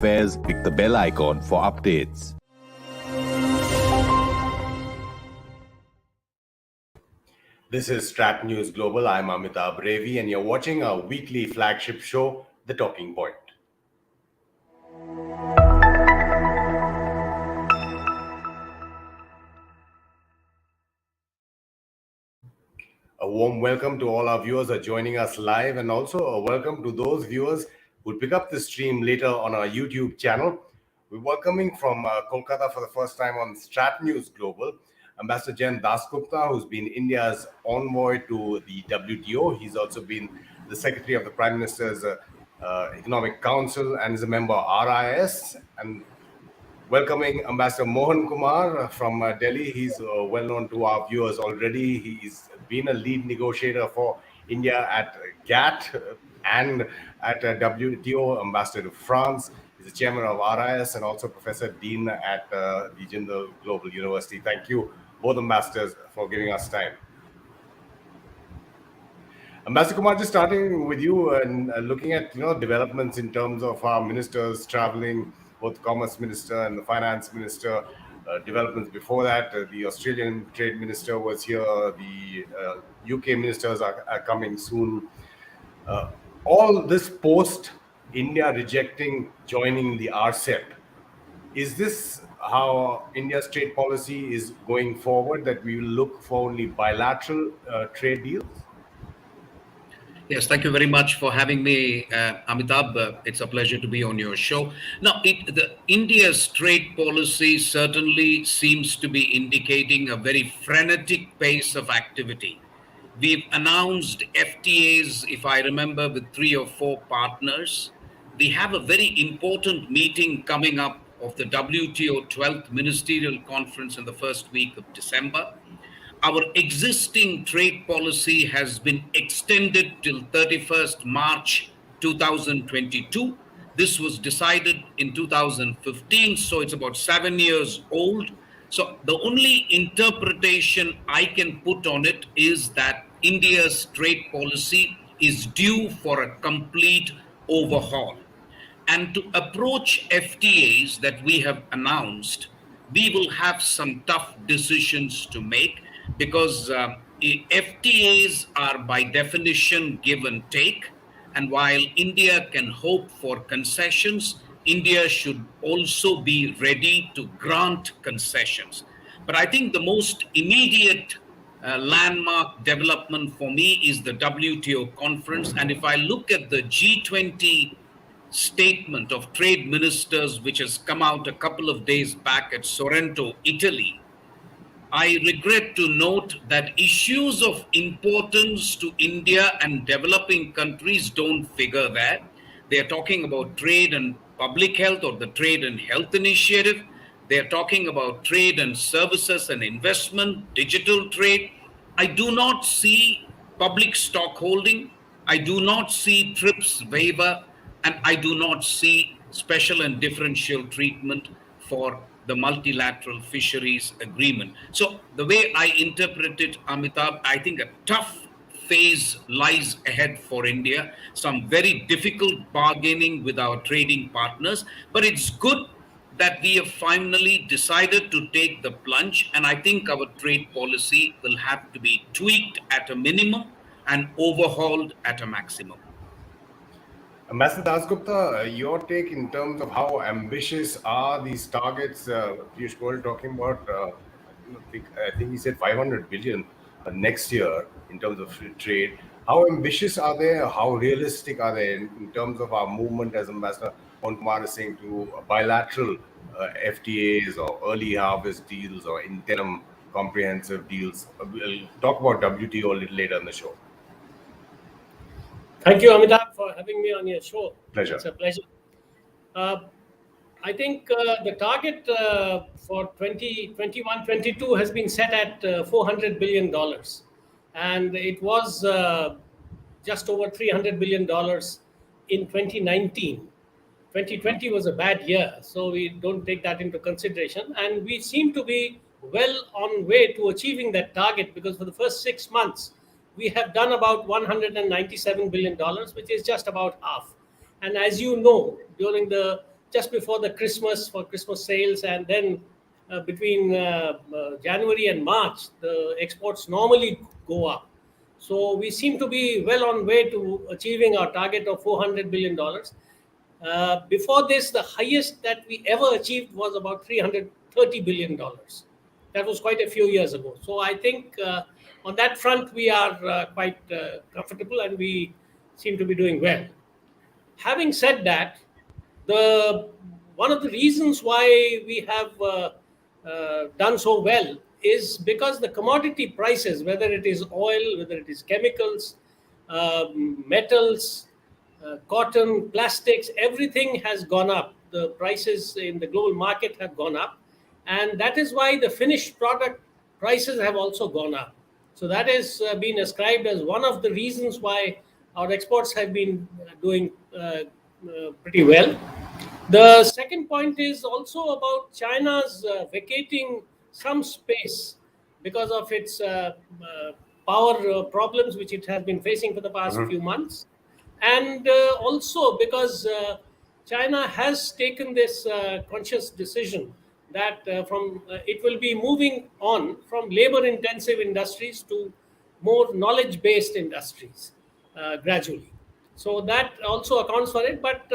Affairs, click the bell icon for updates. This is StratNews Global. I'm Amitabh Revi, and you're watching our weekly flagship show, The Talking Point. A warm welcome to all our viewers who are joining us live, and also a welcome to those viewers who will pick up the stream later on our YouTube channel. We're welcoming from Kolkata for the first time on StratNews Global, Ambassador Jayant Dasgupta, who's been India's envoy to the WTO. He's also been the Secretary of the Prime Minister's Economic Council and is a member of RIS. And welcoming Ambassador Mohan Kumar from Delhi. He's well known to our viewers already. He's been a lead negotiator for India at GATT and at WTO, ambassador to France. He's the chairman of RIS and also professor dean at the Jindal Global University. Thank you, both ambassadors, for giving us time. Ambassador Kumar, just starting with you and looking at developments in terms of our ministers traveling, both the Commerce Minister and the Finance Minister. Developments before that, the Australian Trade Minister was here. The UK ministers are coming soon. All this post India rejecting joining the RCEP. Is this how India's trade policy is going forward, that we will look for only bilateral trade deals? Yes, thank you very much for having me, Amitabh. It's a pleasure to be on your show. Now, India's trade policy certainly seems to be indicating a very frenetic pace of activity. We've announced FTAs, if I remember, with 3 or 4 partners. We have a very important meeting coming up of the WTO 12th Ministerial Conference in the first week of December. Our existing trade policy has been extended till 31st March 2022. This was decided in 2015, so it's about 7 years old. So the only interpretation I can put on it is that India's trade policy is due for a complete overhaul. And to approach FTAs that we have announced, we will have some tough decisions to make, because FTAs are by definition give and take. And while India can hope for concessions, India should also be ready to grant concessions. But I think the most immediate landmark development for me is the WTO conference. And if I look at the G20 statement of trade ministers, which has come out a couple of days back at Sorrento, Italy, I regret to note that issues of importance to India and developing countries don't figure there. They are talking about trade and public health, or the Trade and Health Initiative. They are talking about trade and services and investment, digital trade. I do not see public stockholding. I do not see TRIPS waiver, and I do not see special and differential treatment for the multilateral fisheries agreement. So the way I interpret it, Amitabh, I think a tough phase lies ahead for India, some very difficult bargaining with our trading partners, but it's good that we have finally decided to take the plunge, and I think our trade policy will have to be tweaked at a minimum and overhauled at a maximum. Ambassador Dasgupta, your take in terms of how ambitious are these targets? Piyush Goyal talking about, I think he said 500 billion next year in terms of free trade. How ambitious are they? How realistic are they in terms of our movement, as Ambassador Kumar is saying, to bilateral FTAs or early harvest deals or interim comprehensive deals? We'll talk about WTO a little later in the show. Thank you, Amitabh, for having me on your show. Pleasure. It's a pleasure. I think the target for 2021-22 has been set at $400 billion. And it was just over $300 billion in 2019. 2020 was a bad year, so we don't take that into consideration. And we seem to be well on way to achieving that target, because for the first 6 months, we have done about $197 billion, which is just about half. And as you know, during the just before the Christmas sales, and then between January and March, the exports normally go up. So we seem to be well on way to achieving our target of $400 billion. Before this, the highest that we ever achieved was about $330 billion. That was quite a few years ago. So I think on that front, we are quite comfortable, and we seem to be doing well. Having said that, the one of the reasons why we have done so well is because the commodity prices, whether it is oil, whether it is chemicals, metals, cotton, plastics, everything has gone up. The prices in the global market have gone up, and that is why the finished product prices have also gone up. So that has been ascribed as one of the reasons why our exports have been doing pretty well. The second point is also about China's vacating some space because of its power problems, which it has been facing for the past few months. And also because China has taken this conscious decision that it will be moving on from labor-intensive industries to more knowledge-based industries gradually. So that also accounts for it. But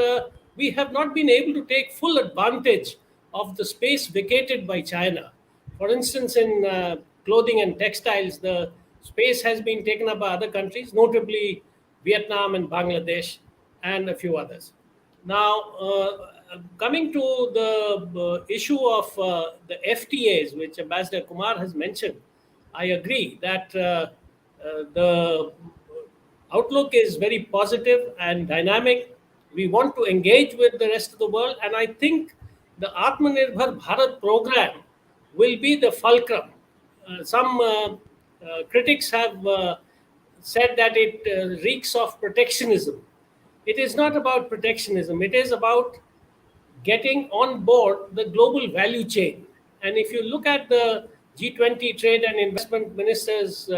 we have not been able to take full advantage of the space vacated by China. For instance, in clothing and textiles, the space has been taken up by other countries, notably Vietnam and Bangladesh, and a few others. Now, coming to the issue of the FTAs, which Ambassador Kumar has mentioned, I agree that the outlook is very positive and dynamic. We want to engage with the rest of the world, and I think the Atmanirbhar Bharat program will be the fulcrum. Some critics have said that it reeks of protectionism. It is not about protectionism. It is about getting on board the global value chain. And if you look at the G20 trade and investment ministers'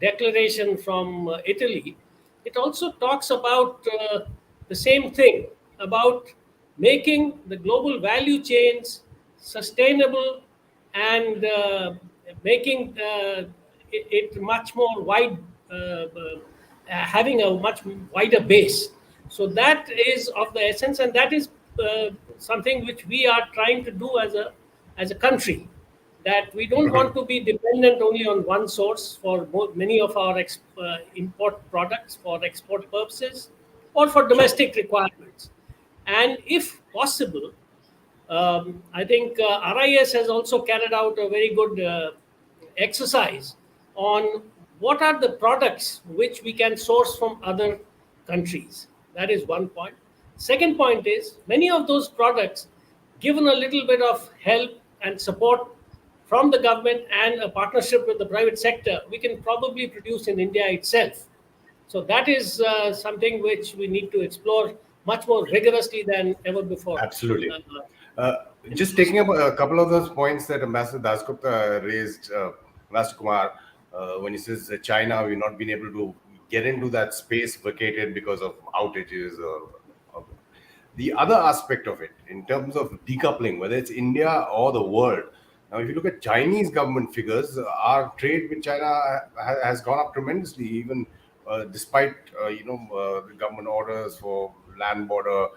declaration from Italy, it also talks about the same thing, about making the global value chains sustainable and making it much more wide, having a much wider base. So that is of the essence, and that is something which we are trying to do as a country. That we don't want to be dependent only on one source for many of our import products for export purposes or for domestic requirements. And if possible, I think RIS has also carried out a very good exercise on what are the products which we can source from other countries. That is one point. Second point is, many of those products, given a little bit of help and support from the government and a partnership with the private sector, we can probably produce in India itself. So that is something which we need to explore much more rigorously than ever before. Absolutely. Just taking up a couple of those points that Ambassador Dasgupta raised, Ambassador Kumar, when he says that China, we've not been able to get into that space vacated because of outages or the other aspect of it in terms of decoupling, whether it's India or the world. Now, if you look at Chinese government figures, our trade with China has gone up tremendously, even despite the government orders for land border.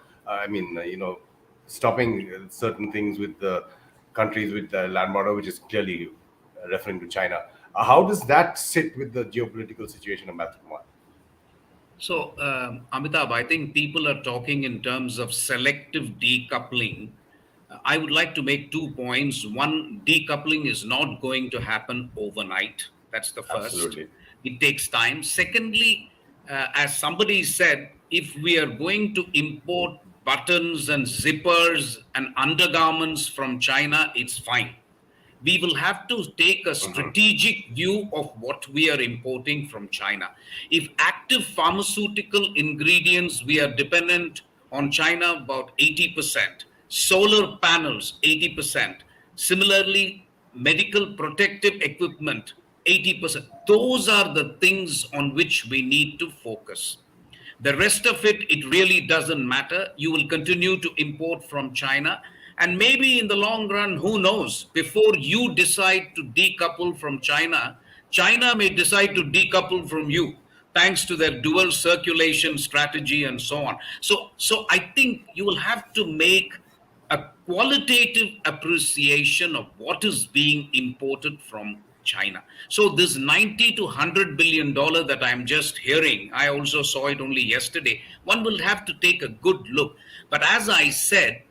Stopping certain things with the countries with the land border, which is clearly referring to China. How does that sit with the geopolitical situation, Ambassador Kumar? So, Amitabh, I think people are talking in terms of selective decoupling. I would like to make 2 points. One, decoupling is not going to happen overnight. That's the first. Absolutely. It takes time. Secondly, as somebody said, if we are going to import buttons and zippers and undergarments from China, it's fine. We will have to take a strategic view of what we are importing from China. If active pharmaceutical ingredients, we are dependent on China about 80%, solar panels 80%, similarly medical protective equipment 80%. Those are the things on which we need to focus. The rest of it, it really doesn't matter. You will continue to import from China. And maybe in the long run, who knows, before you decide to decouple from China, China may decide to decouple from you, thanks to their dual circulation strategy and so on. So I think you will have to make a qualitative appreciation of what is being imported from China. So this 90 to 100 billion dollar that I'm just hearing, I also saw it only yesterday. One will have to take a good look. But as I said,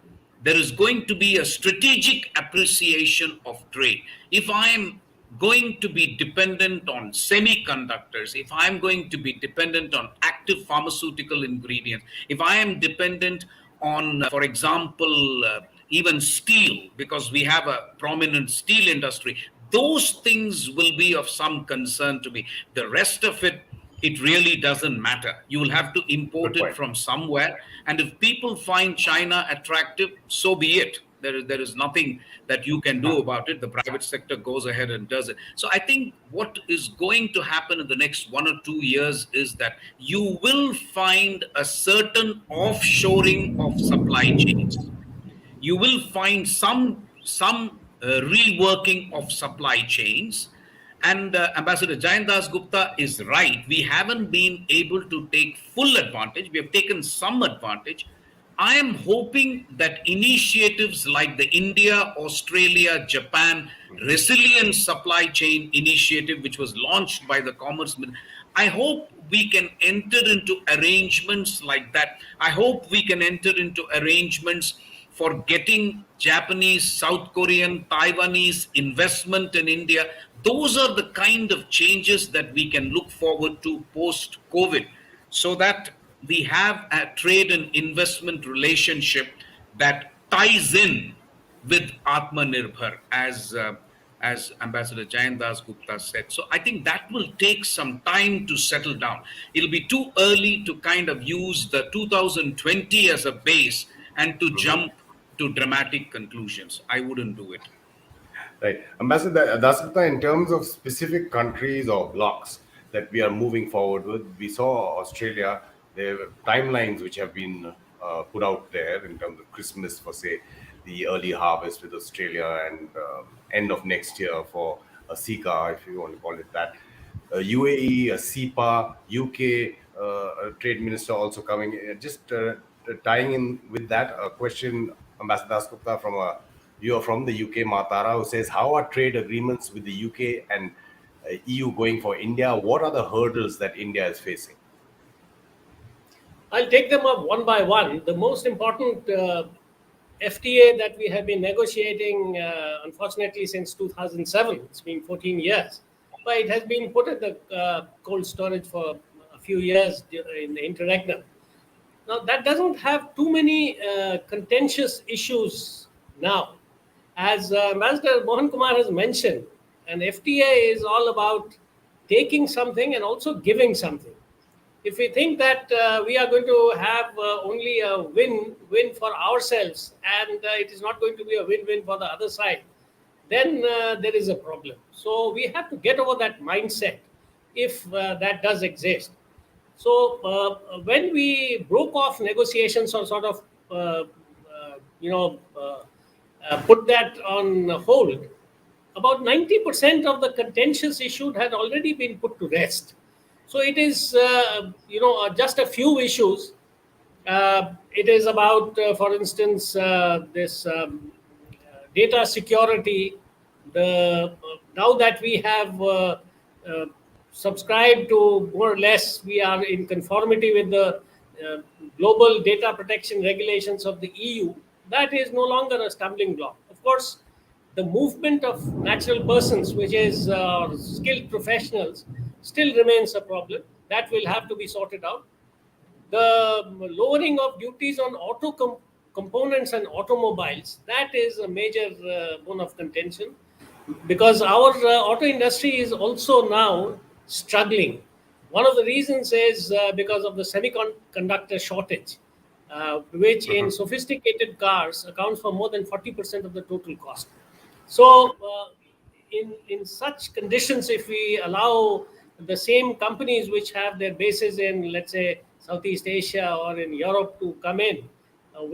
there is going to be a strategic appreciation of trade. If I'm going to be dependent on semiconductors, if I'm going to be dependent on active pharmaceutical ingredients, if I am dependent on, for example, even steel, because we have a prominent steel industry, those things will be of some concern to me. The rest of it, it really doesn't matter. You will have to import it from somewhere. And if people find China attractive, so be it. There is nothing that you can do about it. The private sector goes ahead and does it. So I think what is going to happen in the next 1 or 2 years is that you will find a certain offshoring of supply chains. You will find some reworking of supply chains. And Ambassador Jayant Dasgupta is right. We haven't been able to take full advantage. We have taken some advantage. I am hoping that initiatives like the India, Australia, Japan Resilient Supply Chain Initiative, which was launched by the Commerce Ministry, I hope we can enter into arrangements like that. I hope we can enter into arrangements for getting Japanese, South Korean, Taiwanese investment in India. Those are the kind of changes that we can look forward to post-COVID, so that we have a trade and investment relationship that ties in with Atmanirbhar, as Ambassador Jayant Dasgupta said. So I think that will take some time to settle down. It'll be too early to kind of use the 2020 as a base and to jump to dramatic conclusions. I wouldn't do it. Right. Ambassador Dasgupta, in terms of specific countries or blocks that we are moving forward with, we saw Australia, there are timelines which have been put out there in terms of Christmas for, say, the early harvest with Australia, and end of next year for a SICA, if you want to call it that. UAE, a CEPA, UK a trade minister also coming. Just tying in with that, a question, Ambassador Dasgupta, from a viewer from the UK, Matara, who says, how are trade agreements with the UK and EU going for India? What are the hurdles that India is facing? I'll take them up one by one. The most important FTA that we have been negotiating, unfortunately, since 2007, it's been 14 years, but it has been put at the cold storage for a few years in the interregnum. Now, that doesn't have too many contentious issues now. As Ambassador Mohan Kumar has mentioned, an FTA is all about taking something and also giving something. If we think that we are going to have only a win-win for ourselves, and it is not going to be a win-win for the other side, then there is a problem. So we have to get over that mindset, if that does exist. So when we broke off negotiations, or sort of put that on hold, about 90% of the contentious issues had already been put to rest. So it is, just a few issues. It is about, for instance, this data security. Now that we have subscribed to, more or less, we are in conformity with the global data protection regulations of the EU, that is no longer a stumbling block. Of course, the movement of natural persons, which is skilled professionals, still remains a problem. That will have to be sorted out. The lowering of duties on auto components and automobiles, that is a major bone of contention, because our auto industry is also now struggling. One of the reasons is because of the semiconductor shortage, which in sophisticated cars accounts for more than 40% of the total cost. So in such conditions, if we allow the same companies which have their bases in, let's say, Southeast Asia or in Europe to come in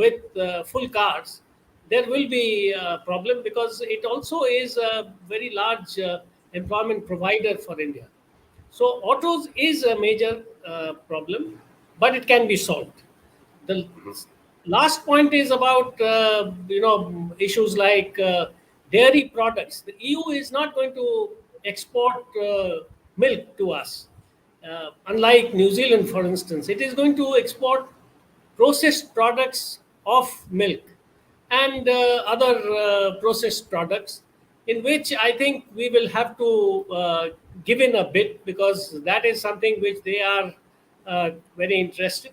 with full cars, there will be a problem because it also is a very large employment provider for India. So autos is a major problem, but it can be solved. The last point is about issues like dairy products. The EU is not going to export milk to us, unlike New Zealand, for instance. It is going to export processed products of milk and other processed products, in which I think we will have to give in a bit, because that is something which they are very interested.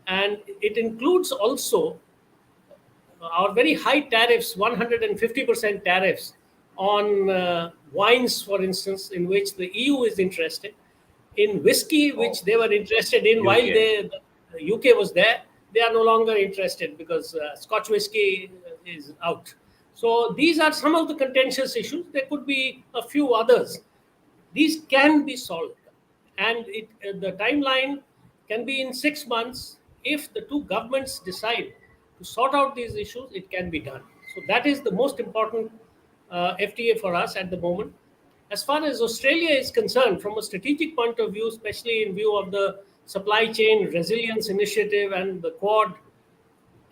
And it includes also our very high tariffs, 150% tariffs on wines, for instance, in which the EU is interested, in whiskey, which they were interested in while UK. the UK was there. They are no longer interested because Scotch whiskey is out. So these are some of the contentious issues. There could be a few others. These can be solved, and the timeline can be in 6 months. If the two governments decide to sort out these issues, it can be done. So that is the most important FTA for us at the moment. As far as Australia is concerned, from a strategic point of view, especially in view of the supply chain resilience initiative and the Quad,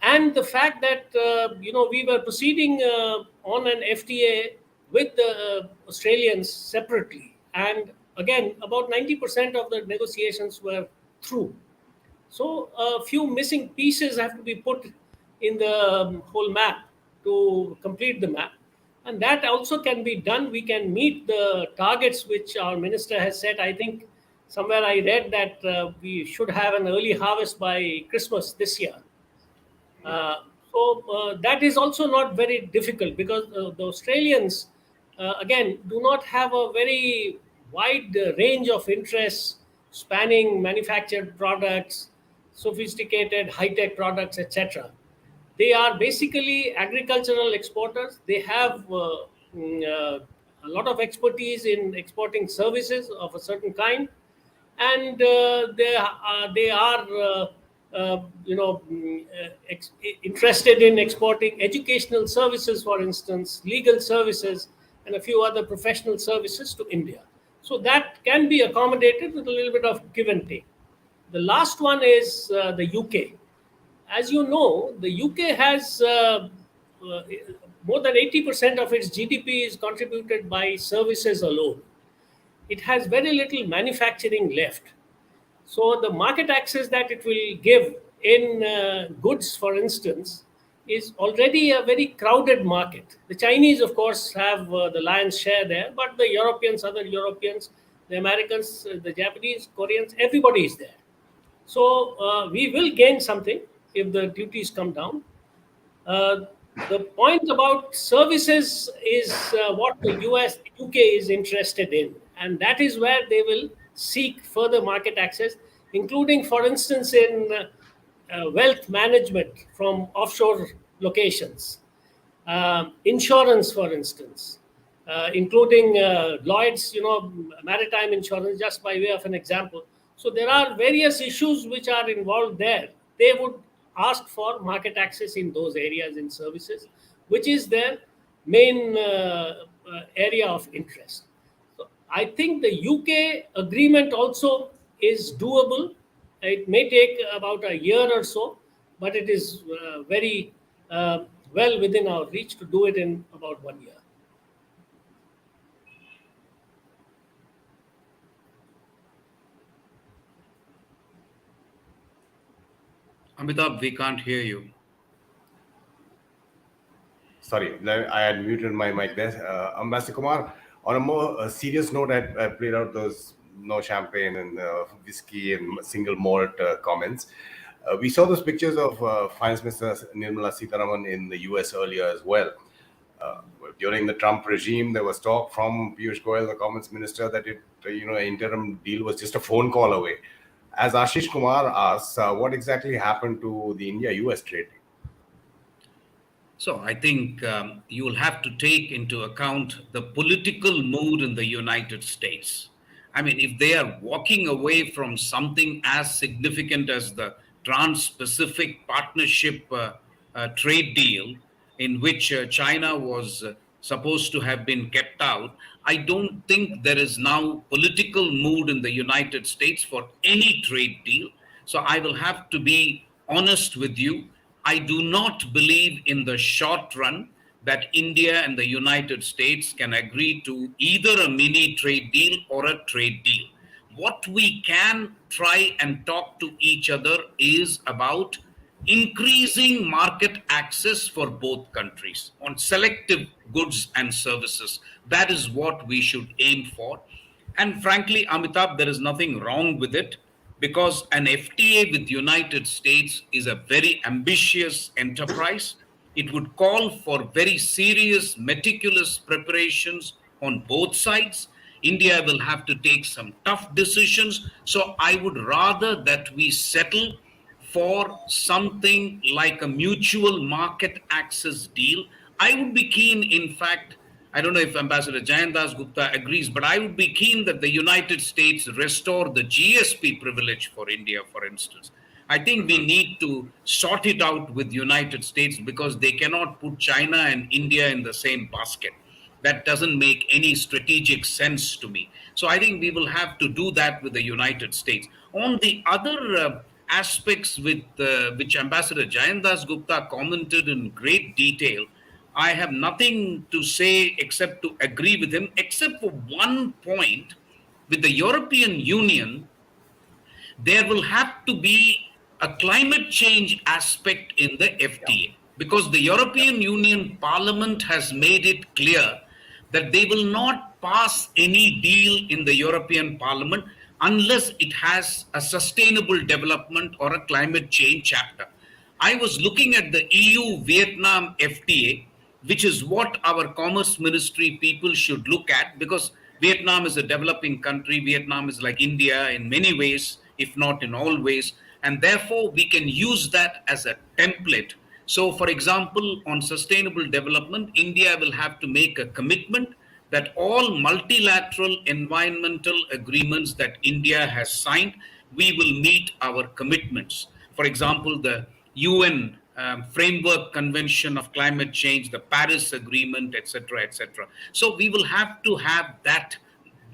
and the fact that we were proceeding on an FTA with the Australians separately, and again about 90% of the negotiations were through. So a few missing pieces have to be put in the whole map to complete the map, and that also can be done. We can meet the targets which our minister has set. I think somewhere I read that we should have an early harvest by Christmas this year. So that is also not very difficult, because the Australians, again, do not have a very wide range of interests spanning manufactured products, sophisticated high-tech products, etc. They are basically agricultural exporters. They have a lot of expertise in exporting services of a certain kind, and they are interested in exporting educational services, for instance, legal services, and a few other professional services to India. So that can be accommodated with a little bit of give and take. The last one is the UK. As you know, the UK has uh, more than 80% of its GDP is contributed by services alone. It has very little manufacturing left. So the market access that it will give in goods, for instance, is already a very crowded market. The Chinese, of course, have the lion's share there, but the Europeans, other Europeans, the Americans, the Japanese, Koreans, everybody is there. So we will gain something if the duties come down. Uh, the point about services is what the UK is interested in, and that is where they will seek further market access, including, for instance, in wealth management from offshore locations, insurance, for instance, including Lloyd's, maritime insurance, just by way of an example. So there are various issues which are involved there. They would ask for market access in those areas in services, which is their main area of interest. So I think the UK agreement also is doable. It may take about a year or so, but it is very well within our reach to do it in about 1 year. Amitabh, we can't hear you. Sorry, I had muted my mic there. Ambassador Kumar, on a more serious note, I played out those no champagne and whiskey and single malt comments. We saw those pictures of Finance Minister Nirmala Sitharaman in the US earlier as well. During the Trump regime, there was talk from Piyush Goyal, the Commerce Minister, that an interim deal was just a phone call away. As Ashish Kumar asks, what exactly happened to the India-US trade deal? So I think you will have to take into account the political mood in the United States. I mean, if they are walking away from something as significant as the Trans-Pacific Partnership trade deal, in which China was supposed to have been kept out, I don't think there is now political mood in the United States for any trade deal. So I will have to be honest with you. I do not believe in the short run that India and the United States can agree to either a mini trade deal or a trade deal. What we can try and talk to each other is about increasing market access for both countries on selective goods and services. That is what we should aim for. And frankly, Amitabh, there is nothing wrong with it, because an FTA with the United States is a very ambitious enterprise. It would call for very serious, meticulous preparations on both sides. India will have to take some tough decisions. So I would rather that we settle for something like a mutual market access deal. I would be keen, in fact, I don't know if Ambassador Jayant Dasgupta agrees, but I would be keen that the United States restore the GSP privilege for India, for instance. I think we need to sort it out with the United States, because they cannot put China and India in the same basket. That doesn't make any strategic sense to me. So I think we will have to do that with the United States. On the other aspects with which Ambassador Jayant Dasgupta commented in great detail, I have nothing to say except to agree with him, except for one point. With the European Union, there will have to be a climate change aspect in the FTA, because the European Union Parliament has made it clear that they will not pass any deal in the European Parliament unless it has a sustainable development or a climate change chapter. I was looking at the EU-Vietnam FTA, which is what our Commerce Ministry people should look at, because Vietnam is a developing country. Vietnam is like India in many ways, if not in all ways, and therefore we can use that as a template. So, for example, on sustainable development, India will have to make a commitment that all multilateral environmental agreements that India has signed, we will meet our commitments. For example, the UN Framework Convention of Climate Change, the Paris Agreement, etc., etc. So we will have to have that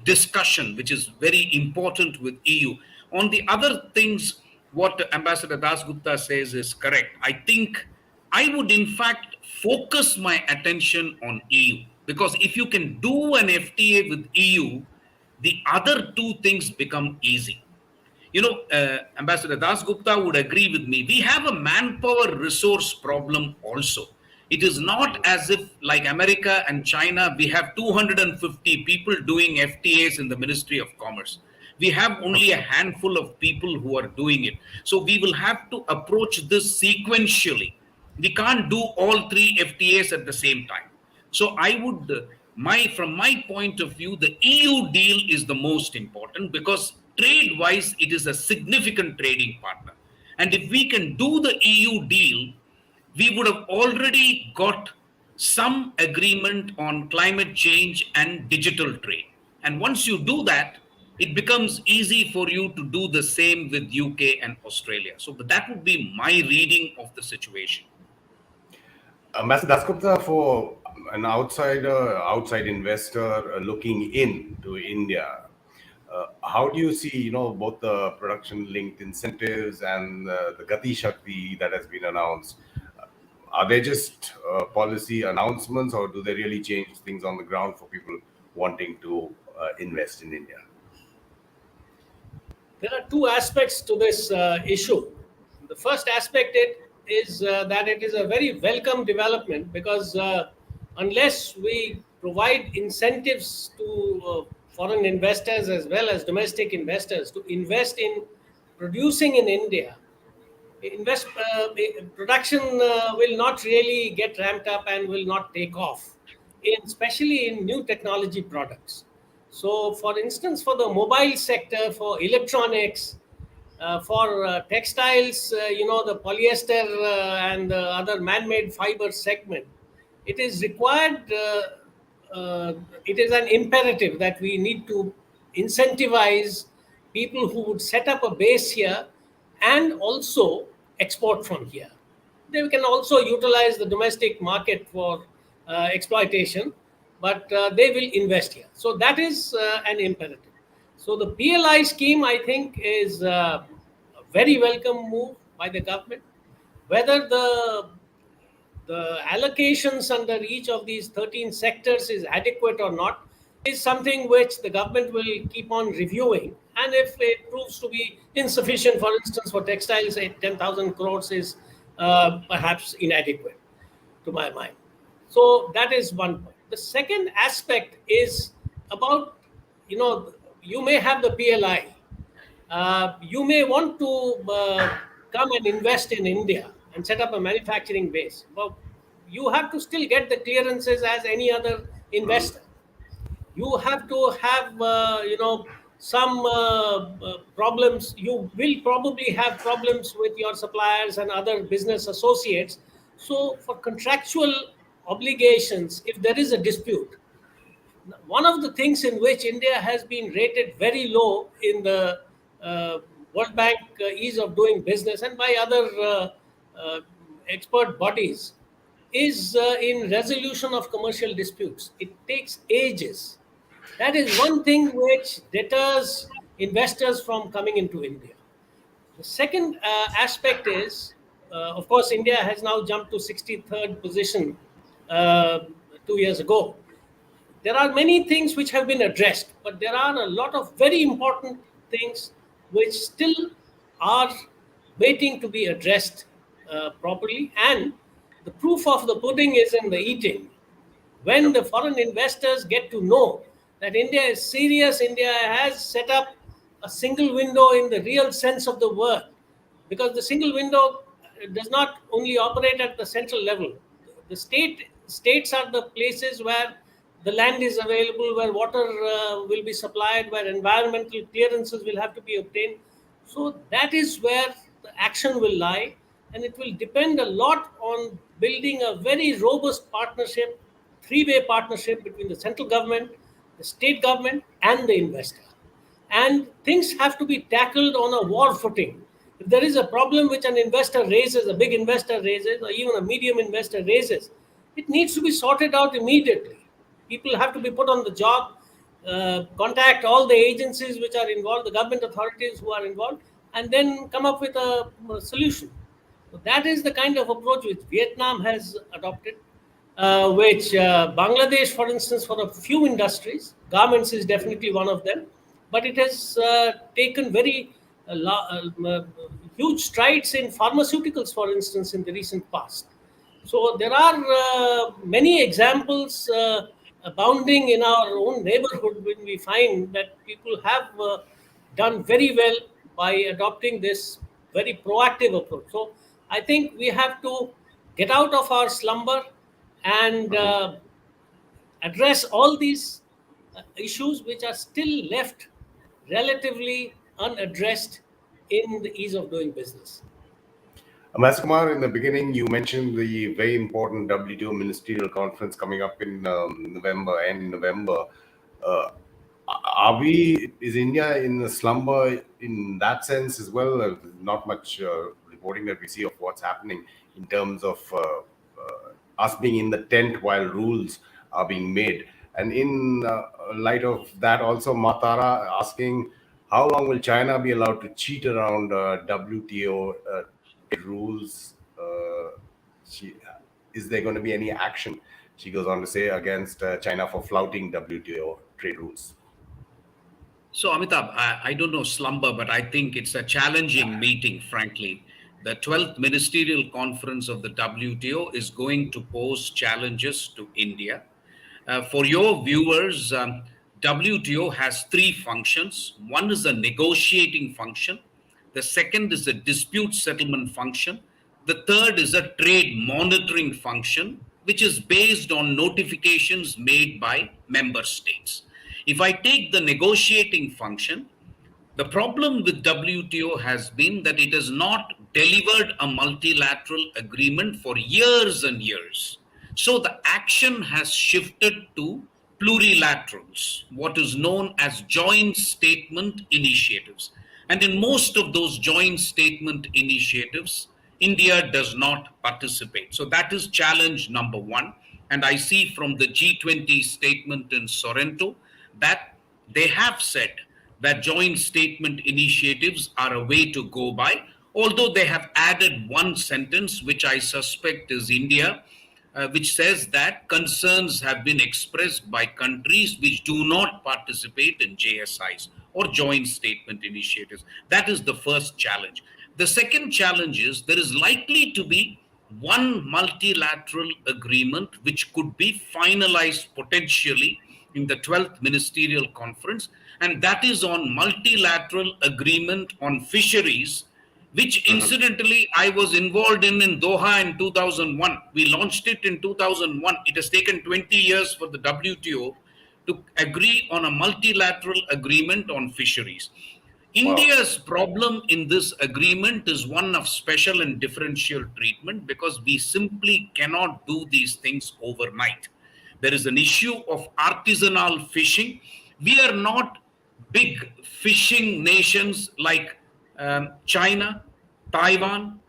discussion, which is very important with EU. On the other things, what Ambassador Dasgupta says is correct. I think I would, in fact, focus my attention on EU, because if you can do an FTA with EU, the other two things become easy. You know, Ambassador Dasgupta would agree with me. We have a manpower resource problem also. It is not as if, like America and China, we have 250 people doing FTAs in the Ministry of Commerce. We have only a handful of people who are doing it. So we will have to approach this sequentially. We can't do all three FTAs at the same time. So I would, from my point of view, the EU deal is the most important, because trade-wise, it is a significant trading partner. And if we can do the EU deal, we would have already got some agreement on climate change and digital trade. And once you do that, it becomes easy for you to do the same with UK and Australia. So that would be my reading of the situation. Ambassador Dasgupta, for an outside investor looking into India, how do you see, both the production-linked incentives and the Gati Shakti that has been announced? Are they just policy announcements, or do they really change things on the ground for people wanting to invest in India? There are two aspects to this issue. The first aspect is that it is a very welcome development, because unless we provide incentives to foreign investors as well as domestic investors to invest in producing in India, production will not really get ramped up and will not take off, especially in new technology products. So, for instance, for the mobile sector, for electronics, for textiles, the polyester and the other man-made fiber segment, it is required, it is an imperative that we need to incentivize people who would set up a base here and also export from here. They can also utilize the domestic market for exploitation, but they will invest here. So that is an imperative. So the PLI scheme, I think, is a very welcome move by the government. Whether the allocations under each of these 13 sectors is adequate or not is something which the government will keep on reviewing. And if it proves to be insufficient, for instance, for textiles, 10,000 crores is perhaps inadequate to my mind. So that is one point. The second aspect is about, you may have the PLI. You may want to come and invest in India and set up a manufacturing base. But you have to still get the clearances as any other investor. You have to have, some problems. You will probably have problems with your suppliers and other business associates. So for contractual obligations, if there is a dispute, one of the things in which India has been rated very low in the World Bank ease of doing business and by other expert bodies is in resolution of commercial disputes. It takes ages. That is one thing which deters investors from coming into India. The second aspect is, of course, India has now jumped to 63rd position 2 years ago. There are many things which have been addressed, but there are a lot of very important things which still are waiting to be addressed properly. And the proof of the pudding is in the eating. When the foreign investors get to know that India is serious, India has set up a single window in the real sense of the word, because the single window does not only operate at the central level. The states are the places where the land is available, where water will be supplied, where environmental clearances will have to be obtained. So that is where the action will lie, and it will depend a lot on building a very robust partnership, three-way partnership between the central government, the state government, and the investor. And things have to be tackled on a war footing. If there is a problem which an investor raises, a big investor raises, or even a medium investor raises, it needs to be sorted out immediately. People have to be put on the job, contact all the agencies which are involved, the government authorities who are involved, and then come up with a solution. So that is the kind of approach which Vietnam has adopted, which Bangladesh, for instance, for a few industries, garments is definitely one of them, but it has taken very huge strides in pharmaceuticals, for instance, in the recent past. So there are many examples abounding in our own neighborhood when we find that people have done very well by adopting this very proactive approach. So I think we have to get out of our slumber and address all these issues which are still left relatively unaddressed in the ease of doing business. Master Kumar, in the beginning, you mentioned the very important WTO ministerial conference coming up in November. Is India in a slumber in that sense as well? Not much reporting that we see of what's happening in terms of us being in the tent while rules are being made. And in light of that, also Matara asking, how long will China be allowed to cheat around WTO rules? Is there going to be any action, she goes on to say, against China for flouting WTO trade rules? So, Amitabh, I don't know slumber, but I think it's a challenging meeting, frankly. The 12th Ministerial Conference of the WTO is going to pose challenges to India. For your viewers, WTO has three functions. One is a negotiating function. The second is a dispute settlement function. The third is a trade monitoring function, which is based on notifications made by member states. If I take the negotiating function, the problem with WTO has been that it has not delivered a multilateral agreement for years and years. So the action has shifted to plurilaterals, what is known as joint statement initiatives. And in most of those joint statement initiatives, India does not participate. So that is challenge number one. And I see from the G20 statement in Sorrento that they have said that joint statement initiatives are a way to go by, although they have added one sentence, which I suspect is India, which says that concerns have been expressed by countries which do not participate in JSIs or joint statement initiatives. That is the first challenge. The second challenge is there is likely to be one multilateral agreement which could be finalized potentially in the 12th ministerial conference, and that is on multilateral agreement on fisheries, which incidentally I was involved in Doha in 2001. We launched it in 2001. It has taken 20 years for the WTO to agree on a multilateral agreement on fisheries. India's problem in this agreement is one of special and differential treatment because we simply cannot do these things overnight. There is an issue of artisanal fishing. We are not big fishing nations like China, Taiwan,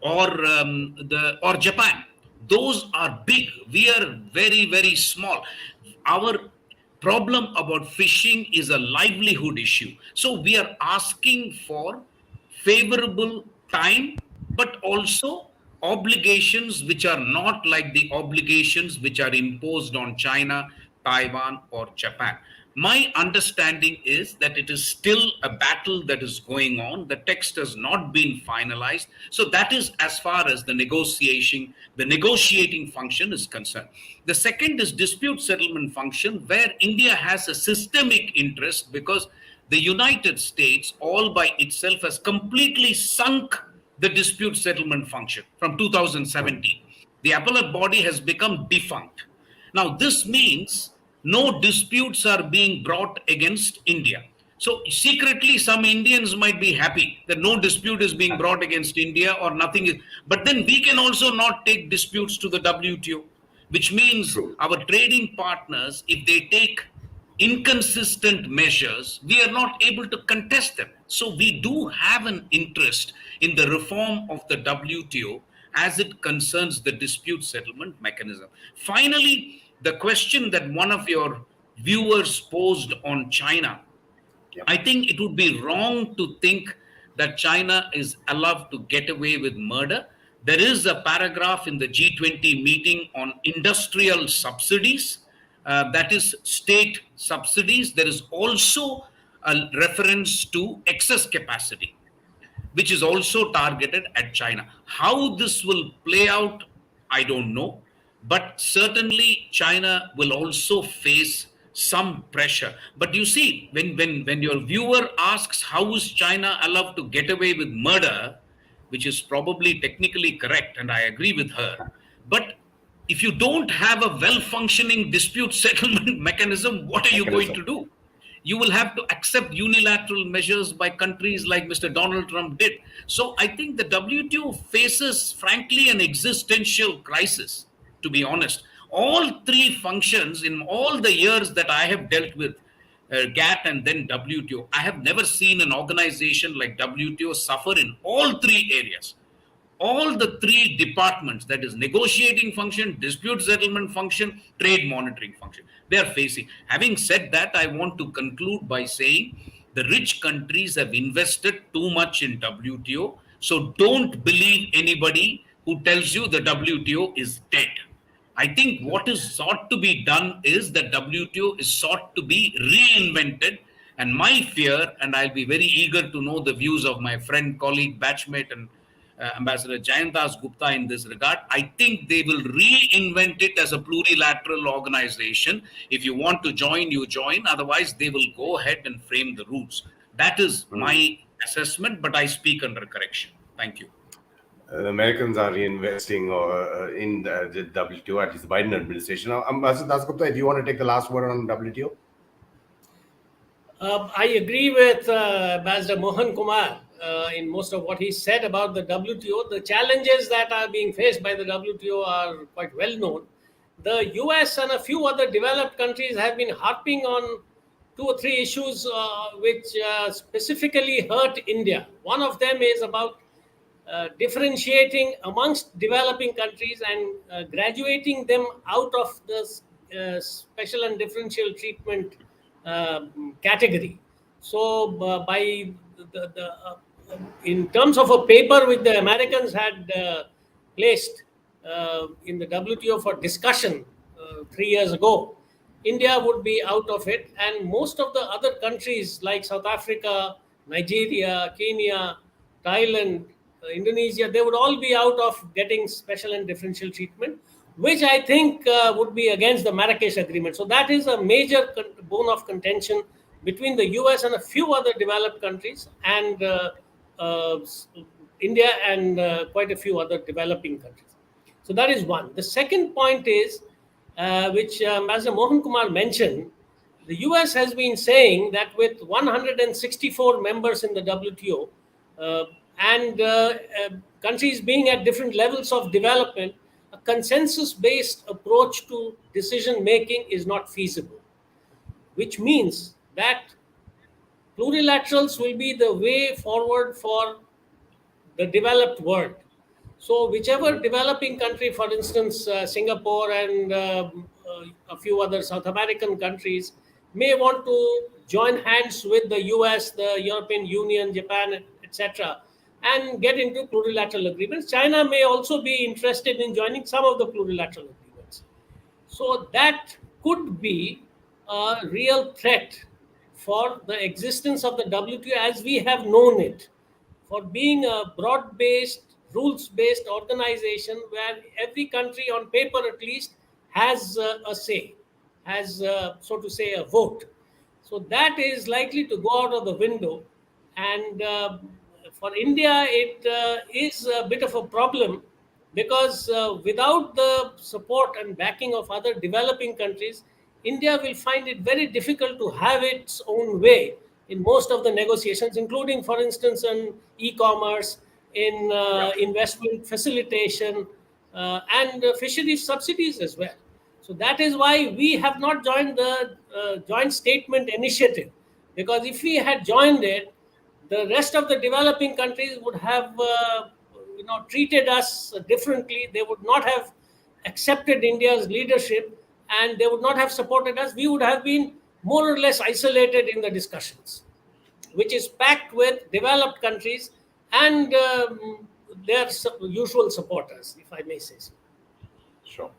or Japan. Those are big. We are very, very small. Our problem about fishing is a livelihood issue. So we are asking for favorable time, but also obligations which are not like the obligations which are imposed on China, Taiwan, or Japan. My understanding is that it is still a battle that is going on. The text has not been finalized. So that is as far as the negotiating function is concerned. The second is dispute settlement function, where India has a systemic interest because the United States all by itself has completely sunk the dispute settlement function from 2017. The appellate body has become defunct. Now, this means no disputes are being brought against India. So secretly, some Indians might be happy that no dispute is being brought against India or nothing is. But then we can also not take disputes to the WTO, which means our trading partners, if they take inconsistent measures, we are not able to contest them. So we do have an interest in the reform of the WTO as it concerns the dispute settlement mechanism. Finally, the question that one of your viewers posed on China, I think it would be wrong to think that China is allowed to get away with murder. There is a paragraph in the G20 meeting on industrial subsidies, that is state subsidies. There is also a reference to excess capacity, which is also targeted at China. How this will play out, I don't know. But certainly China will also face some pressure. But you see, when your viewer asks how is China allowed to get away with murder, which is probably technically correct, and I agree with her, but if you don't have a well-functioning dispute settlement mechanism, what are you going to do? You will have to accept unilateral measures by countries like Mr. Donald Trump did. So I think the WTO faces, frankly, an existential crisis, to be honest. All three functions in all the years that I have dealt with GATT and then WTO, I have never seen an organization like WTO suffer in all three areas. All the three departments, that is negotiating function, dispute settlement function, trade monitoring function, they are facing. Having said that, I want to conclude by saying the rich countries have invested too much in WTO. So don't believe anybody who tells you the WTO is dead. I think what is sought to be done is that WTO is sought to be reinvented. And my fear, and I'll be very eager to know the views of my friend, colleague, batchmate, and Ambassador Jayant Dasgupta in this regard, I think they will reinvent it as a plurilateral organization. If you want to join, you join. Otherwise, they will go ahead and frame the rules. That is my assessment, but I speak under correction. Thank you. The Americans are reinvesting in the WTO, at least the Biden administration. Now, Ambassador Dasgupta, if you want to take the last word on WTO. I agree with Ambassador Mohan Kumar in most of what he said about the WTO. The challenges that are being faced by the WTO are quite well known. the US and a few other developed countries have been harping on 2 or 3 issues which specifically hurt India. One of them is about differentiating amongst developing countries and graduating them out of the special and differential treatment category. So, by in terms of a paper which the Americans had placed in the WTO for discussion 3 years ago, India would be out of it, and most of the other countries like South Africa, Nigeria, Kenya, Thailand, Indonesia, they would all be out of getting special and differential treatment, which I think would be against the Marrakesh Agreement. So that is a major bone of contention between the US and a few other developed countries, and India and quite a few other developing countries. So that is one. The second point is, which Mr. Mohan Kumar mentioned, the US has been saying that with 164 members in the WTO and countries being at different levels of development, a consensus-based approach to decision making is not feasible, which means that plurilaterals will be the way forward for the developed world. So whichever developing country, for instance, Singapore and a few other South American countries may want to join hands with the US, the European Union, Japan, etc., and get into plurilateral agreements. China may also be interested in joining some of the plurilateral agreements. So that could be a real threat for the existence of the WTO as we have known it, for being a broad-based, rules-based organization where every country, on paper at least, has a say, has, so to say, a vote. So that is likely to go out of the window. And for India, it is a bit of a problem because without the support and backing of other developing countries, India will find it very difficult to have its own way in most of the negotiations, including, for instance, in e-commerce, in investment facilitation, and fisheries subsidies as well. So that is why we have not joined the joint statement initiative, because if we had joined it, the rest of the developing countries would have treated us differently. They would not have accepted India's leadership, and they would not have supported us. We would have been more or less isolated in the discussions, which is packed with developed countries and their usual supporters, if I may say so. Sure.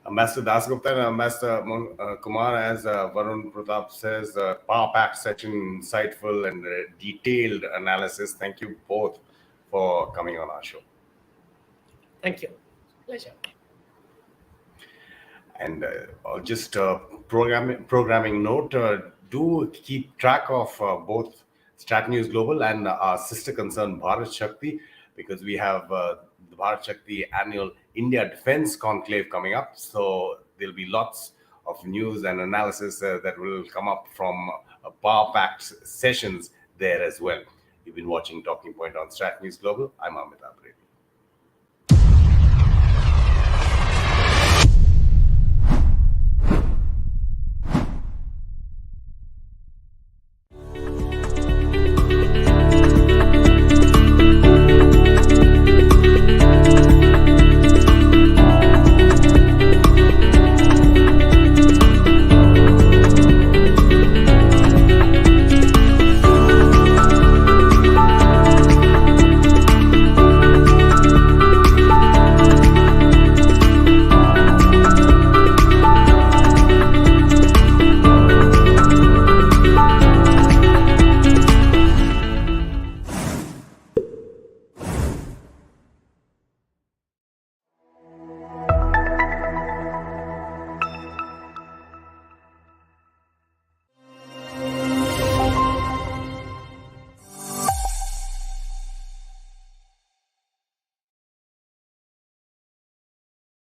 Master Dasgupta and Master Kumar, as Varun Pratap says, Power Pact session, insightful and detailed analysis. Thank you both for coming on our show. Thank you. Pleasure. And just programming note, do keep track of both StratNews Global and our sister concern Bharat Shakti, because we have the Bharat Shakti annual India Defense Conclave coming up. So there'll be lots of news and analysis that will come up from Power Pact sessions there as well. You've been watching Talking Point on StratNews Global. I'm Amitabh.